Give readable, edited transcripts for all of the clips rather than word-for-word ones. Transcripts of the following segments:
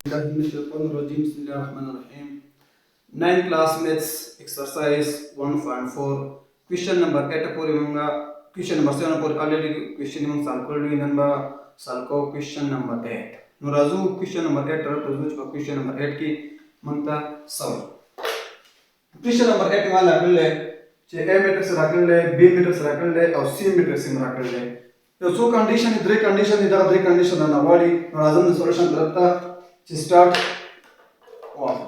Bismillahirrahmanirrahim. 9 class maths exercise 1.4 question number 8 puri manga question number 7 puri already question manga solve kori number solve ko question number 8 nurazu question number 8 razu question number 8 ki manta solve question number 8 ma lakle che a matrix rakle b matrix rakle aur c matrix rakle yo so condition idre condition idara idre condition na wali nurazu solution darata start off.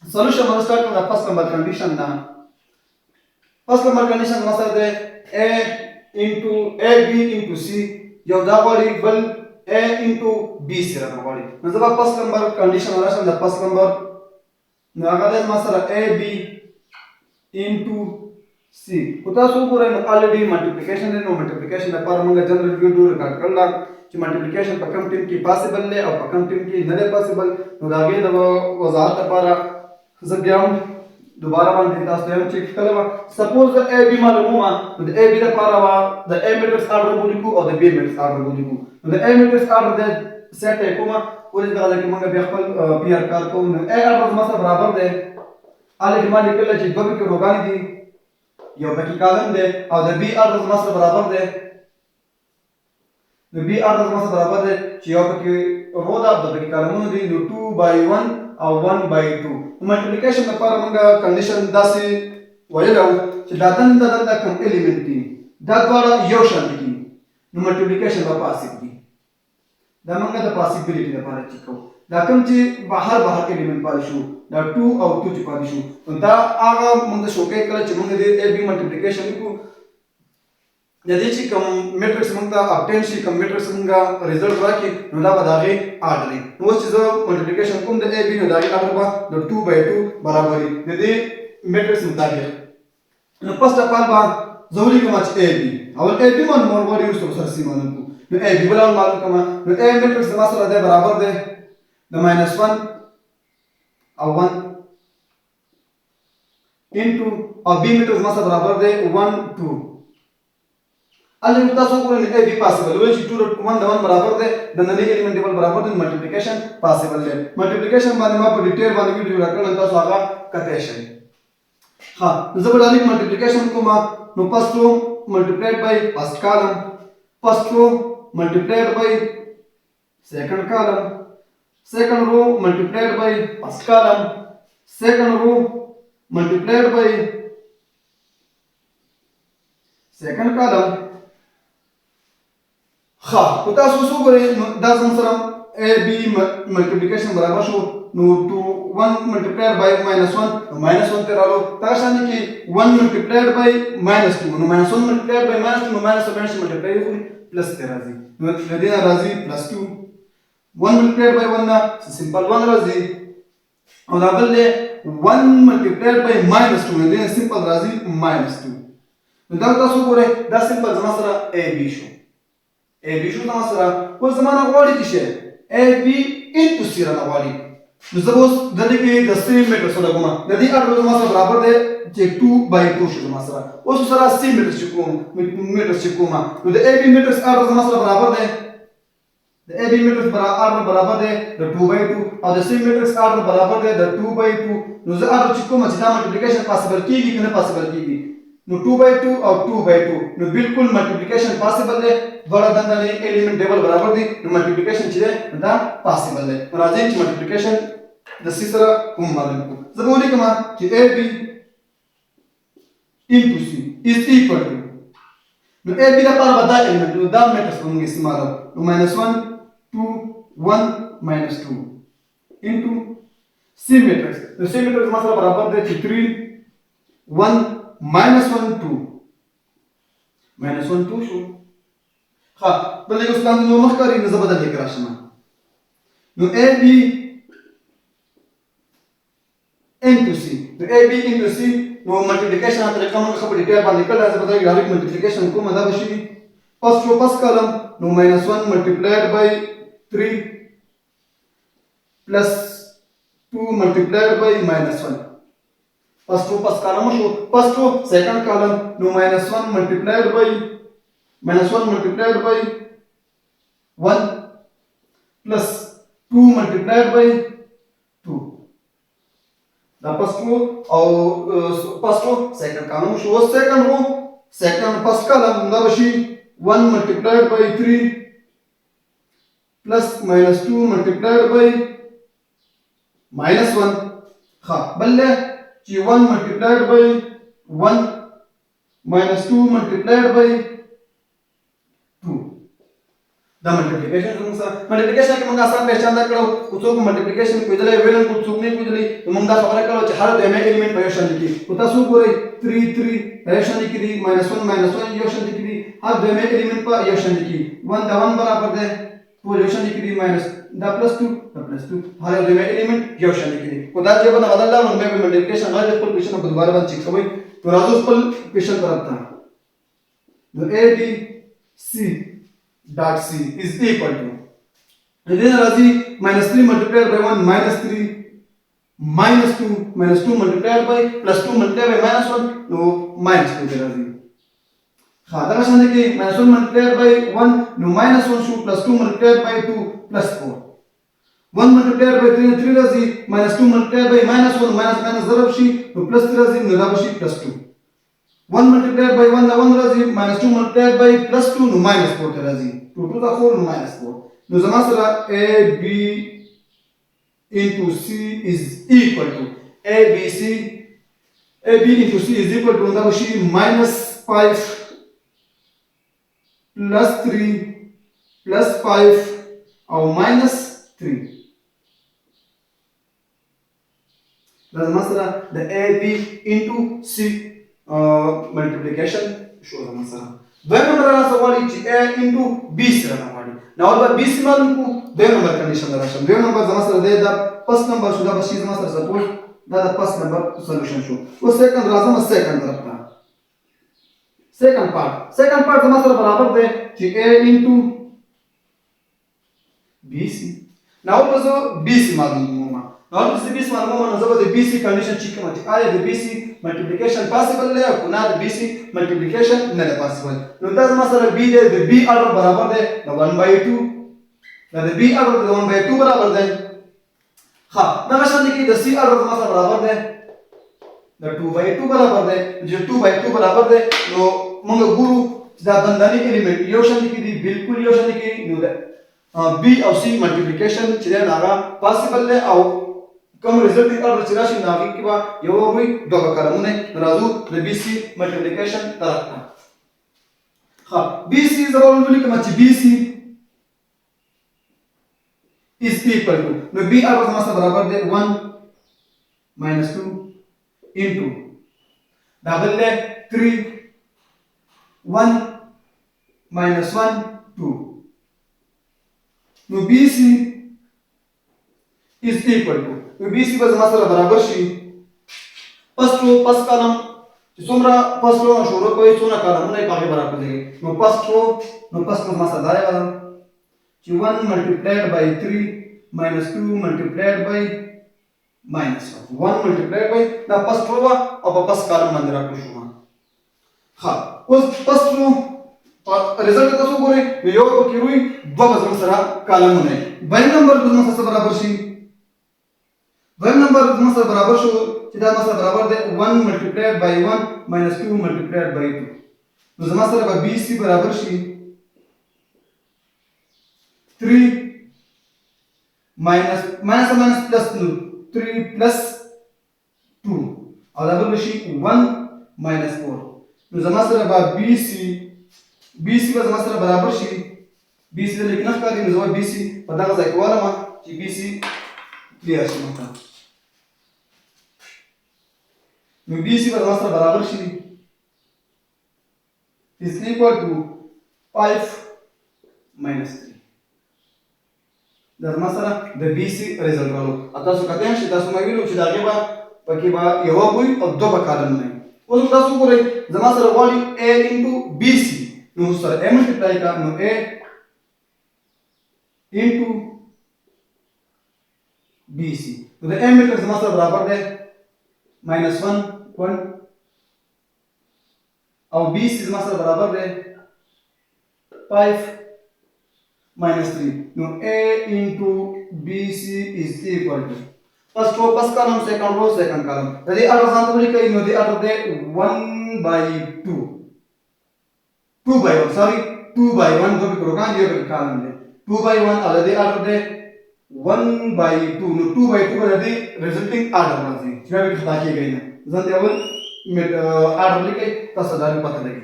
Solution will start with the first number condition now. First number condition was that a into ab into c your body equal a into b sira body. मतलब first number condition वाला शब्द first number नागाले मसला ab into c. उतना सो पूरा already multiplication है no multiplication है पर मंगा जनरल व्यू दूर काट कर ला कि मल्टीप्लिकेशन पर कम टीम की पॉसिबल है और पर कम टीम की नहीं पॉसिबल तो आगे दबा वजाहत पर जब हम दोबारा वन देता है हम चेक करेंगे सपोज द ए बी मालूम हुआ तो द ए बी द पारा वा द ए मैट्रिक्स आर्डर बोलिको और द बी मैट्रिक्स आर्डर बोलिको तो द ए मैट्रिक्स आर्डर द सेट है कोमा और इस तरह के मंगा बेखल पीआर कार को ए आर्डर मतलब बराबर दे आले डिमांड निकल ची दो के रोगानी दी यो बाकी कॉलम दे और द बी आर्डर मतलब बराबर दे the b आर्डर मतलब बराबर है चियो के रोदा द बाकी कॉलम दी 2/1 और 1/2 मल्टीप्लिकेशन में पर मंगा कंडीशन 10 वयलाउ कि दादन कम एलिमेंट दी दा द्वारा यो शांति की मल्टीप्लिकेशन में पासिव दी दा मंगा द पॉसिबिलिटी द पारे चिको दा कम ची बाहर एलिमेंट पालिशु दा 2 और 2 ची पालिशु तो दा आगा मंगा शोके कल ची मंगा दे ए बी मल्टीप्लिकेशन को यदि ची कम मैट्रिक्स मंगा ऑब्टेन ची कम मैट्रिक्स मंगा रिजल्ट राखी नोला बदागे आर्डर नो चीज मल्टीप्लिकेशन कुम द ए बी नो दागे आर्डर बा द 2/2 बराबर यदि मैट्रिक्स मुताबिक नो फर्स्ट ऑफ ऑल बा जरूरी के मच ए बी और ए बी मन मोर वर यूज तो सरसी मानन को नो ए बी बलाल मालूम कमा नो ए मैट्रिक्स मसला दे बराबर दे द -1 और 1 इनटू और बी मैट्रिक्स मसला बराबर दे 1 2 ಅಲ್ಲಿ ಉತ್ತಾ ಸೋಕುರೆ ನಿಕೆ ಬಿ ಪಾಸಿಬಲ್ वे 2 1 1 बराबर दे दनने एलिमेंट टेबल बराबर दे मल्टीप्लिकेशन पॉसिबल है मल्टीप्लिकेशन बारे में डिटेल वाली वीडियो रखल अंत स्वागा कतेशन हां जब डाली मल्टीप्लिकेशन को मा नो first row multiplied by first column first row multiplied by second column second row multiplied by first column second row multiplied by second column हाँ उता सो करे 10 अंसरम ए बी मल्टीप्लिकेशन बराबर शो नो 2 1 मल्टीप्लाइड बाय -1 तेरा लो ताशानी की 1 मल्टीप्लाइड बाय -2 नो -1 मल्टीप्लाइड बाय -2 नो -1 मल्टीप्लाइड हुई प्लस तेरा जी नो देना राजी +2 1 मल्टीप्लाइड बाय 1 ना सिंपल 1 राजी और डबल ले 1 मल्टीप्लाइड बाय -2 ने देना सिंपल राजी -2 नो दाता सो करे 10 सिंपल जमासरा ए बी शो ए बी शो जमासरा को जमाना वाली किसे ए बी इनटू सी रना वाली सपोज ददी के 10 मीटर सोदा गुमा ददी आठ जमासरा बराबर दे जे 2/2 शो जमासरा उस सरा सी मीटर चिकोमा तो द ए बी मीटर आठ जमासरा बराबर दे द ए बी मीटर बराबर दे द 2/2 और द सी मीटर आठ बराबर दे द 2/2 नो ज आठ चिकोमा चिता मल्टीप्लिकेशन पॉसिबल की कि नहीं पॉसिबल की नो 2/2 और 2/2 नो बिल्कुल मल्टीप्लिकेशन पॉसिबल है बड़ा दंदने एलिमेंट टेबल बराबर दी नो मल्टीप्लिकेशन छिले दा पॉसिबल है और आज इन मल्टीप्लिकेशन द सीसरा कुम मालूम को जब बोली कमा कि a b into c is equal to नो a b दा पार बता एलिमेंट नो दा मैट्रिक्स होंगे इस्तेमाल नो -1 2 1 -2 into c मैट्रिक्स नो c मैट्रिक्स मतलब बराबर दे 3 1 -1 2 -1 2 شو ها بلغ اسلام نو مخکاری نه زبدل لیک راشمه نو a b into c نو a b into c نو ملټیپلیکیشن تر کومه خبر ډیټیل باندې کړه زبدل ډایرکټ ملټیپلیکیشن کومه دا بشي فرست رو فرست کالم نو -1 ملټیپلایډ بای 3 plus 2 multiplied by -1 first row first column show first row second column no -1 multiplied by 1 plus 2 multiplied by 2 دا first row او first row second column شو second row second first column دا بشي 1 multiplied by 3 plus minus 2 multiplied by minus 1 ها بل چې 1 multiplied by 1 minus 2 multiplied by 2 دا ملټیپلیکیشن زموږ سره ملټیپلیکیشن کې موږ آسان به چاندا کړو او څوک ملټیپلیکیشن کوي ویلن کو څوک نه کوي موږ دا خبره کړو چې هر دویمه الیمنٹ په یو شان دي او تاسو ګورئ 3 3 په یو شان دي -1 یو شان دي هر دویمه الیمنٹ په یو شان دي 1 دا 1 برابر ده ټول یو شان دي ماینس دا +2 دا +2 هر دویمه الیمنٹ یو شان دي کو دا چې په بدل لا موږ به ملټیپلیکیشن غواړو خپل کوېشن په دوباره باندې چیک کوئ تو راځو خپل کوېشن طرف ته نو a b c dot c is equal to then razi -3 multiplied by 1 -3 -2 multiplied by +2 multiplied by -1 no -2 there razi ha da shande ki -1 multiplied by 1 no -1 should +2 multiplied by 2 +4 1 multiplied by 3 razi -2 multiplied by -1 minus zarab shi no +3 razi no da shi +2 1 multiplied by 1 the 1 razi -2 multiplied by +2 no -4 te razi 2 to the 4 no -4 no zama sara a b into c is equal to a b into c is equal to da shi -5 plus 3 plus 5 or -3 da zama sara the a b into c multiplication شو ده مثلا دویم نمبر را سوالی چې a into b سره راوړي نو دا b سره معلوم کو دویم نمبر کنډیشن دراشم دویم نمبر زما سره دی دا فرست نمبر شو دا بشي زما سره سپوز دا د فرست نمبر سولوشن شو او سیکنډ راځم سیکنډ طرف ته سیکنډ پارت زما سره برابر دی چې a into bc نو تاسو bc معلوم نو تاسو bc معلوم نو زما د bc کنډیشن چیک کوم چې آیا د bc multiplication possible دی او نه د bc multiplication نه دی possible نو دا زما سره b دی د b order برابر دی نو 1/2 دا د b order د 1/2 برابر دی ها دا مشان کې د c order زما سره برابر دی د 2/2 برابر دی چې 2/2 برابر دی نو موږ ګورو چې دا بنداني الیمنٹ یو شان کې دی بالکل یو شان کې نو دا b او c multiplication چې دا هغه possible دی او کوم ریزلټ یې اړ چې راشي نو هغه کې به یو وي دوه کارونه راځو د بي سي ملټیپلیکیشن طرف ته ها بي سي زموږ ولیکم چې بي سي is equal to نو بي اړ زما سره برابر دی 1 -2 into دا بل دی 3 1 -1 2 نو بي سي is equal to نو بي سي به زما سره برابر شي فرست کالم چې څومره فرست رو شروع کوي څومره کالمونه یې پاغه برابر دي نو فرست زما سره دا دی چې 1 multiplied by 3 -2 multiplied by -1 1 multiplied by دا فرست رو او په فرست کالم باندې راکړو شو ها اوس فرست رو ریزلټ تاسو ګورئ یو کې روي دوه زما سره کالمونه بل نمبر زما سره برابر شي دویم نمبر زما سره برابر شو چې دا زما سره برابر دی 1 multiplied by 1 -2 multiplied by 2 نو زما سره به bc برابر شي 3 minus plus 3 plus 2 او دا به شي 1 -4 نو زما سره به bc به زما سره برابر شي bc د لیکنه ښکاري نو زما bc په دغه ځای کې والم چې bc کلیئر شي مته نو bc به زما سره برابر شي is equal to 5 -3 دا زما سره د bc ریزلټ ورو تاسو کته شي تاسو مې ویلو چې دا غیبه پکې با یو وي او دوه کالم نه اوس تاسو ګورئ زما سره غواړي a into bc نو سره a ملټیپلای کا نو a into bc نو د a ملټیپلای زما سره برابر دی -1 1 او bc زما سره برابر دی 5 minus 3. Now A into BC is equal to first row, first column, second row, second column. The other example is the other day 1 by 2. 2 by 1, sorry, 2 by 1 तो भी करो कहाँ ये भी column ले 2 by 1 अलग दे 1 by 2 no 2 by 2 अलग resulting order राजी क्या भी खता किए गए ना जल्दी अवल में order लिखे तस्वीर पता लगे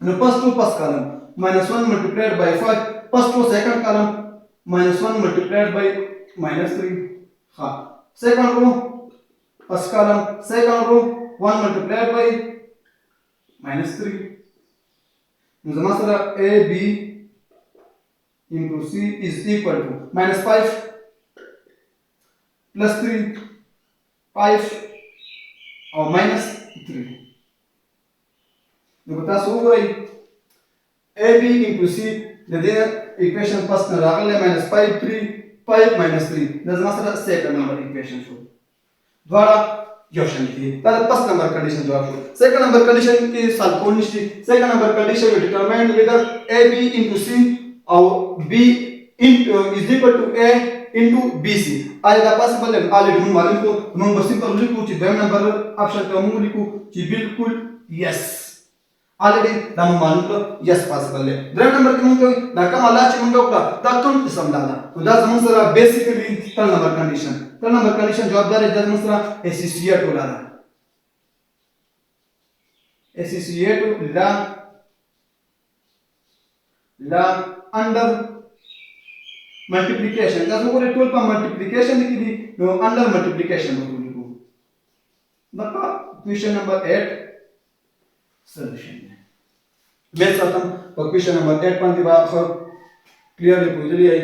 no first row first column minus 1 multiplied by 5 first row second column minus 1 multiplied by minus 3 हाँ second row first column second row 1 multiplied by minus 3 the master AB into C is equal to minus 5 plus 3 5 or minus 3 the bata so goi AB into C the equation first na ragle minus 5 3 5 minus 3 the master second number equation show द्वारा क्वेश्चन थी तब first number condition जवाब show second number condition की सॉल्व करनी थी second number condition will determine whether AB into C or B is equal to A into BC आएगा पॉसिबल है ऑलरेडी हम मालूम को नंबर सिंपल लिखो ची दो नंबर ऑप्शन का हम लिखो ची बिल्कुल यस ऑलरेडी हम मालूम को यस पॉसिबल है दो नंबर के मुंगे ना कम अल्लाह ची मुंगे उड़ा ताकम समझाना तो दा हम सरा basically third number condition third number condition जवाबदार है हम सरा एसोसिएट होला एसोसिएट ला under multiplication that's what I told multiplication लिखी no under multiplication लिखो नका क्वेश्चन नंबर 8 सॉल्यूशन मैं चाहता हूं क्वेश्चन नंबर 8 पंक्ति बात क्लियरली पूरी आई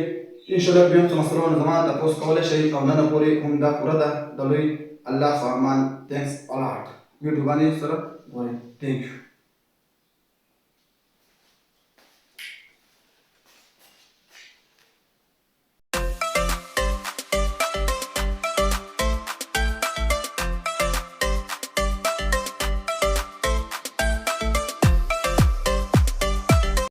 इंशाल्लाह बियम समस्या न जमा तपोस कॉलेज शहीद का ना पूरे उम्दा पूरा दा दलोई अल्लाह फरमान थैंक्स अलॉट वीडियो बने सर थैंक यू